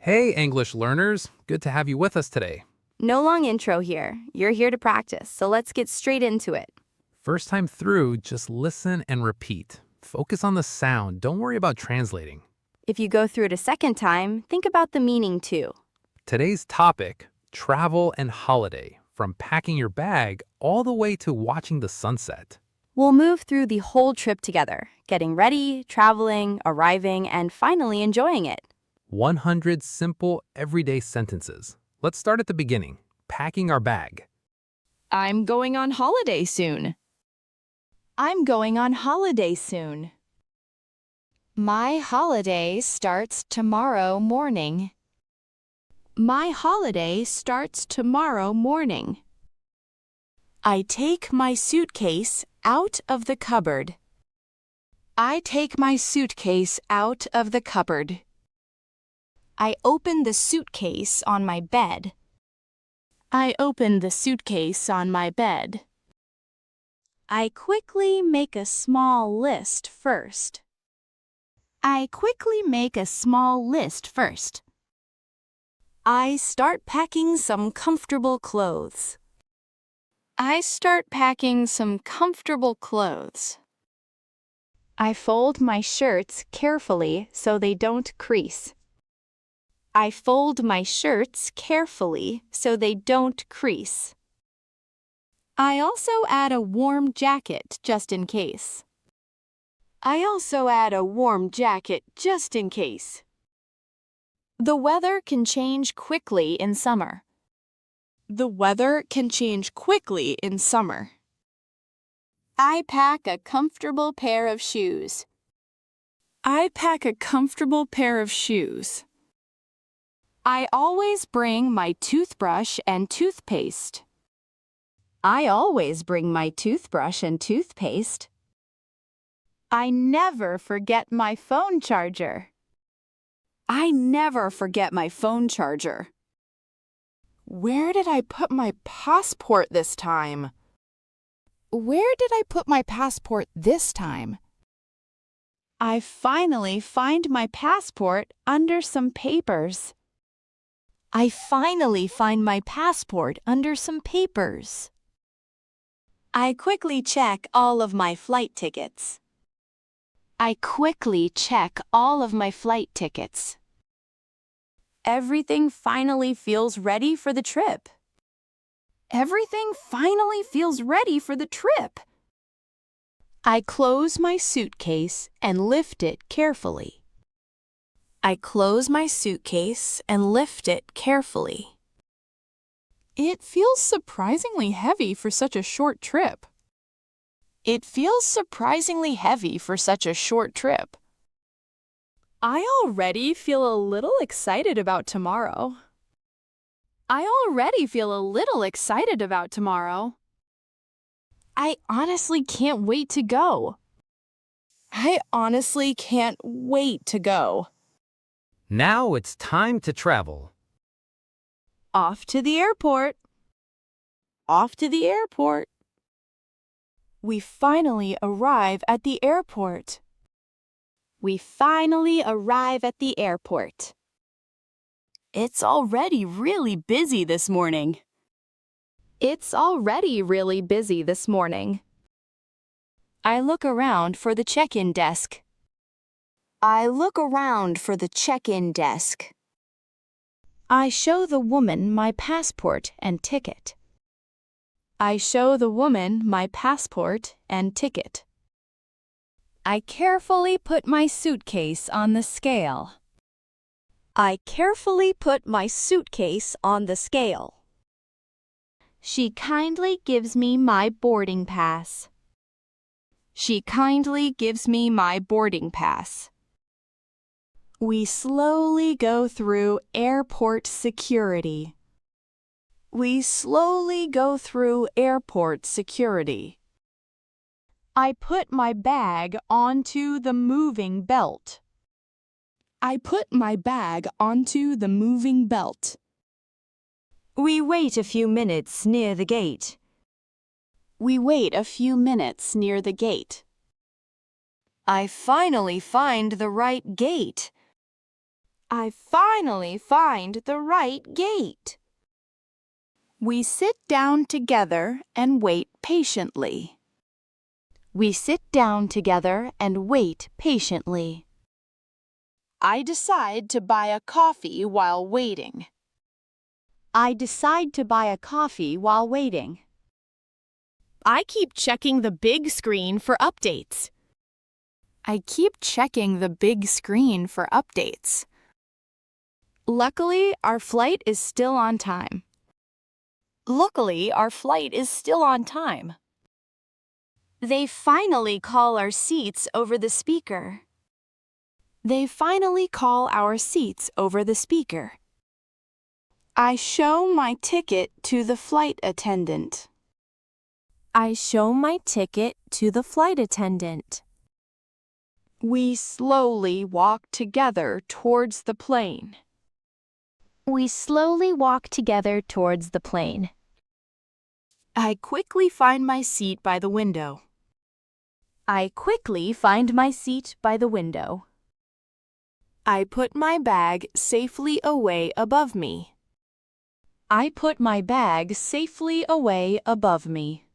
Hey, English learners. Good to have you with us today. No long intro here. You're here to practice, so let's get straight into it. First time through, just listen and repeat. Focus on the sound. Don't worry about translating. If you go through it a second time, think about the meaning too. Today's topic, travel and holiday, from packing your bag all the way to watching the sunset. We'll move through the whole trip together, getting ready, traveling, arriving, and finally enjoying it. 100 simple everyday sentences. Let's start at the beginning, packing our bag. I'm going on holiday soon. I'm going on holiday soon. My holiday starts tomorrow morning. My holiday starts tomorrow morning. I take my suitcase out of the cupboard. I take my suitcase out of the cupboard. I open the suitcase on my bed. I open the suitcase on my bed. I quickly make a small list first. I quickly make a small list first. I start packing some comfortable clothes. I start packing some comfortable clothes. I fold my shirts carefully so they don't crease. I fold my shirts carefully so they don't crease. I also add a warm jacket just in case. I also add a warm jacket just in case. The weather can change quickly in summer. The weather can change quickly in summer. I pack a comfortable pair of shoes. I pack a comfortable pair of shoes. I always bring my toothbrush and toothpaste. I always bring my toothbrush and toothpaste. I never forget my phone charger. I never forget my phone charger. Where did I put my passport this time? Where did I put my passport this time? I finally find my passport under some papers. I finally find my passport under some papers. I quickly check all of my flight tickets. I quickly check all of my flight tickets. Everything finally feels ready for the trip. Everything finally feels ready for the trip. I close my suitcase and lift it carefully. I close my suitcase and lift it carefully. It feels surprisingly heavy for such a short trip. It feels surprisingly heavy for such a short trip. I already feel a little excited about tomorrow. I already feel a little excited about tomorrow. I honestly can't wait to go. I honestly can't wait to go. Now it's time to travel. Off to the airport. Off to the airport. We finally arrive at the airport. We finally arrive at the airport. It's already really busy this morning. It's already really busy this morning. I look around for the check-in desk. I look around for the check-in desk. I show the woman my passport and ticket. I show the woman my passport and ticket. I carefully put my suitcase on the scale. I carefully put my suitcase on the scale. She kindly gives me my boarding pass. She kindly gives me my boarding pass. We slowly go through airport security. We slowly go through airport security. I put my bag onto the moving belt. I put my bag onto the moving belt. We wait a few minutes near the gate. We wait a few minutes near the gate. I finally find the right gate. I finally find the right gate. We sit down together and wait patiently. We sit down together and wait patiently. I decide to buy a coffee while waiting. I decide to buy a coffee while waiting. I keep checking the big screen for updates. I keep checking the big screen for updates. Luckily, our flight is still on time. Luckily, our flight is still on time. They finally call our seats over the speaker. They finally call our seats over the speaker. I show my ticket to the flight attendant. I show my ticket to the flight attendant. We slowly walk together towards the plane. We slowly walk together towards the plane. I quickly find my seat by the window. I quickly find my seat by the window. I put my bag safely away above me. I put my bag safely away above me.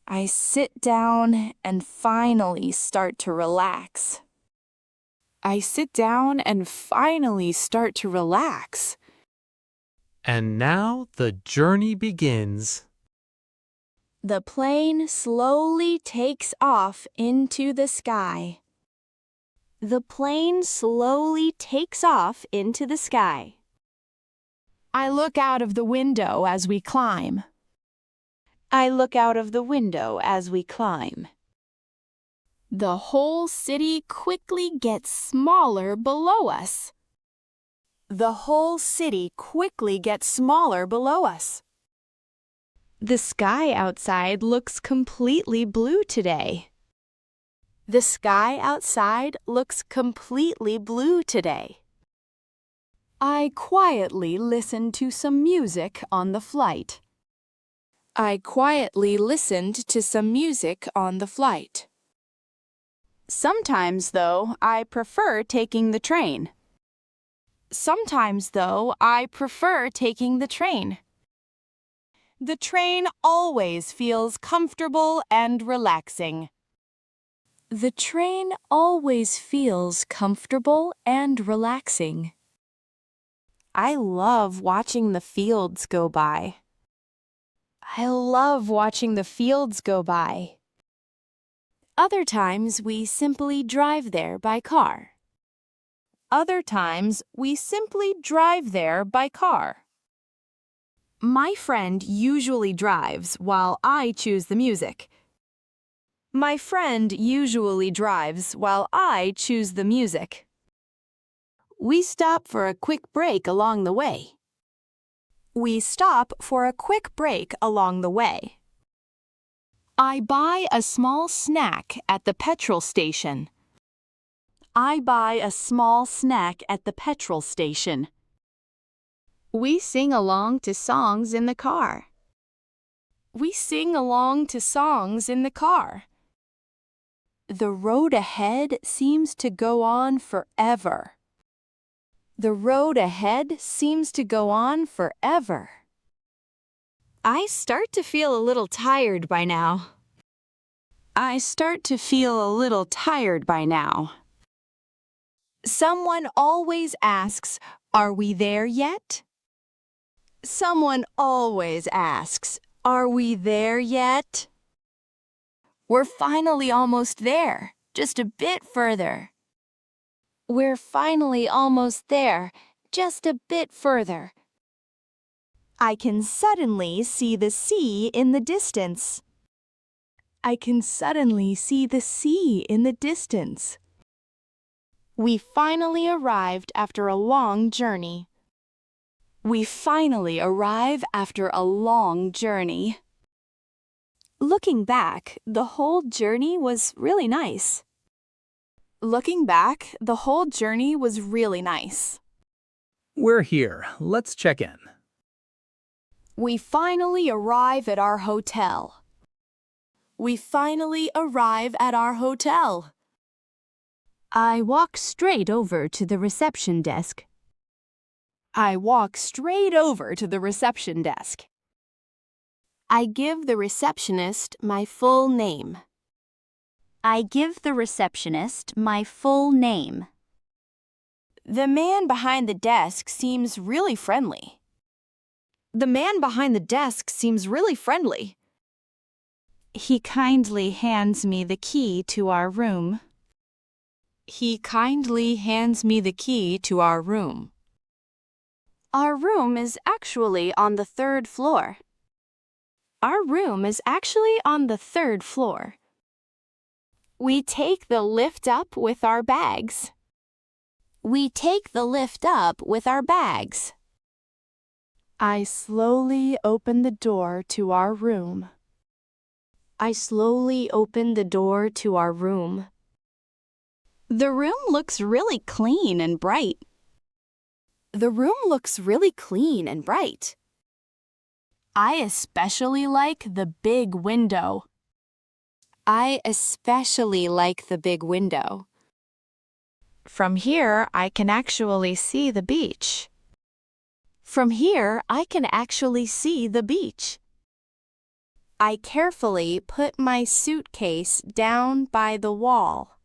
I sit down and finally start to relax. I sit down and finally start to relax. And now the journey begins. The plane slowly takes off into the sky. The plane slowly takes off into the sky. I look out of the window as we climb. I look out of the window as we climb. The whole city quickly gets smaller below us. The whole city quickly gets smaller below us. The sky outside looks completely blue today. The sky outside looks completely blue today. I quietly listen to some music on the flight. I quietly listened to some music on the flight. Sometimes, though, I prefer taking the train. Sometimes, though, I prefer taking the train. The train always feels comfortable and relaxing. The train always feels comfortable and relaxing. I love watching the fields go by. I love watching the fields go by. Other times we simply drive there by car. Other times we simply drive there by car. My friend usually drives while I choose the music. My friend usually drives while I choose the music. We stop for a quick break along the way. We stop for a quick break along the way. I buy a small snack at the petrol station. I buy a small snack at the petrol station. We sing along to songs in the car. We sing along to songs in the car. The road ahead seems to go on forever. The road ahead seems to go on forever. I start to feel a little tired by now. I start to feel a little tired by now. Someone always asks, "Are we there yet?" Someone always asks, "Are we there yet?" We're finally almost there, just a bit further. We're finally almost there, just a bit further. I can suddenly see the sea in the distance. I can suddenly see the sea in the distance. We finally arrived after a long journey. We finally arrive after a long journey. Looking back, the whole journey was really nice. Looking back, the whole journey was really nice. We're here. Let's check in. We finally arrive at our hotel. We finally arrive at our hotel. I walk straight over to the reception desk. I walk straight over to the reception desk. I give the receptionist my full name. I give the receptionist my full name. The man behind the desk seems really friendly. The man behind the desk seems really friendly. He kindly hands me the key to our room. He kindly hands me the key to our room. Our room is actually on the 3rd floor. Our room is actually on the 3rd floor. We take the lift up with our bags. We take the lift up with our bags. I slowly open the door to our room. I slowly open the door to our room. The room looks really clean and bright. The room looks really clean and bright. I especially like the big window. I especially like the big window. From here, I can actually see the beach. From here, I can actually see the beach. I carefully put my suitcase down by the wall.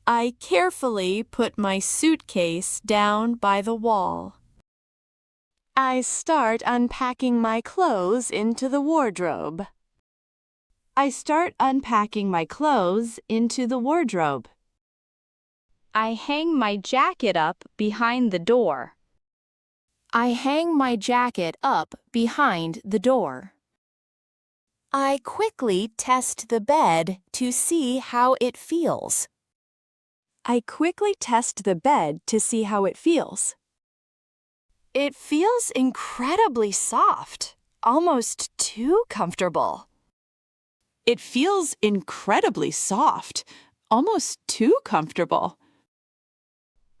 I carefully put my suitcase down by the wall. I start unpacking my clothes into the wardrobe. I start unpacking my clothes into the wardrobe. I hang my jacket up behind the door. I hang my jacket up behind the door. I quickly test the bed to see how it feels. I quickly test the bed to see how it feels. It feels incredibly soft, almost too comfortable. It feels incredibly soft, almost too comfortable.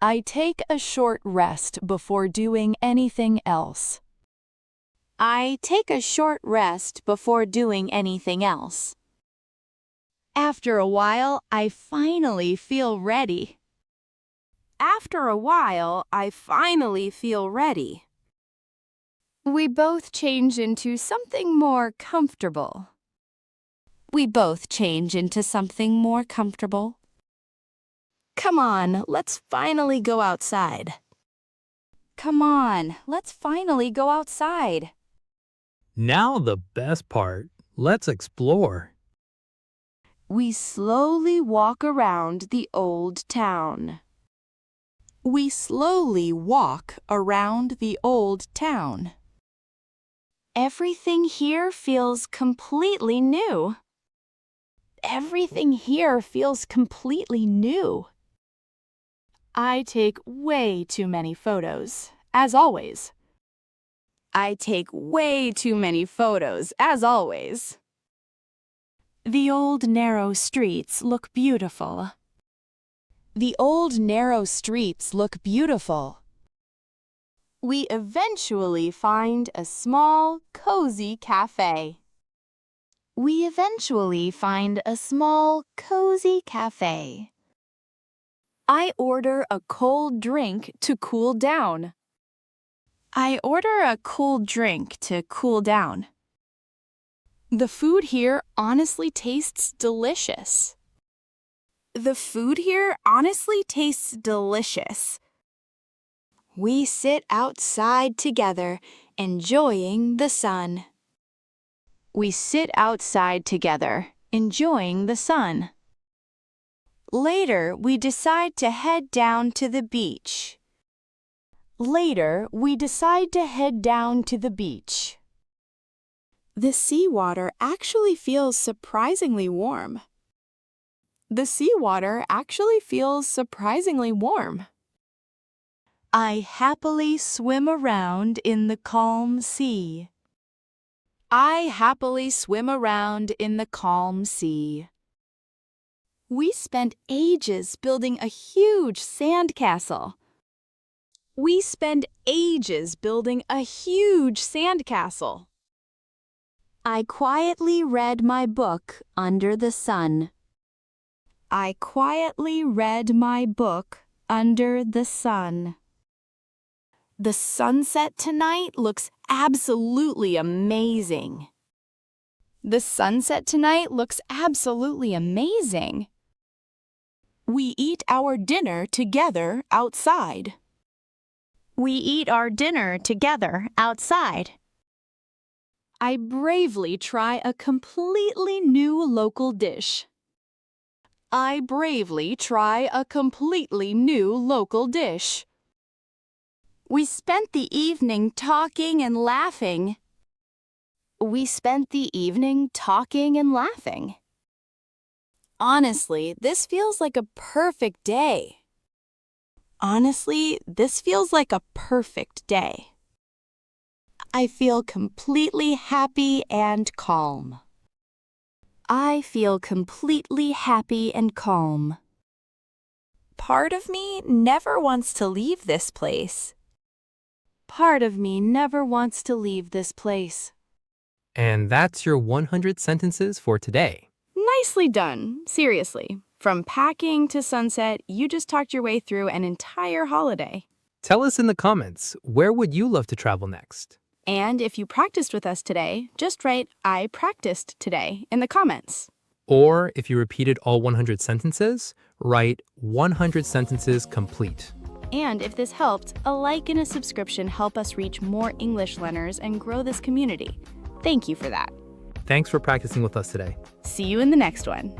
I take a short rest before doing anything else. I take a short rest before doing anything else. After a while, I finally feel ready. After a while, I finally feel ready. We both change into something more comfortable. We both change into something more comfortable. Come on, let's finally go outside. Come on, let's finally go outside. Now the best part. Let's explore. We slowly walk around the old town. We slowly walk around the old town. Everything here feels completely new. Everything here feels completely new. I take way too many photos, as always. I take way too many photos, as always. The old narrow streets look beautiful. The old narrow streets look beautiful. We eventually find a small, cozy cafe. We eventually find a small, cozy cafe. I order a cold drink to cool down. I order a cool drink to cool down. The food here honestly tastes delicious. The food here honestly tastes delicious. We sit outside together, enjoying the sun. We sit outside together, enjoying the sun. Later, we decide to head down to the beach. Later, we decide to head down to the beach. The seawater actually feels surprisingly warm. The seawater actually feels surprisingly warm. I happily swim around in the calm sea. I happily swim around in the calm sea. We spent ages building a huge sandcastle. We spend ages building a huge sandcastle. I quietly read my book under the sun. I quietly read my book under the sun. The sunset tonight looks absolutely amazing. The sunset tonight looks absolutely amazing. We eat our dinner together outside. We eat our dinner together outside. I bravely try a completely new local dish. I bravely try a completely new local dish. We spent the evening talking and laughing. We spent the evening talking and laughing. Honestly, this feels like a perfect day. Honestly, this feels like a perfect day. I feel completely happy and calm. I feel completely happy and calm. Part of me never wants to leave this place. Part of me never wants to leave this place. And that's your 100 sentences for today. Nicely done, seriously. From packing to sunset, you just talked your way through an entire holiday. Tell us in the comments, where would you love to travel next? And if you practiced with us today, just write "I practiced today" in the comments. Or if you repeated all 100 sentences, write 100 sentences complete. And if this helped, a like and a subscription help us reach more English learners and grow this community. Thank you for that. Thanks for practicing with us today. See you in the next one.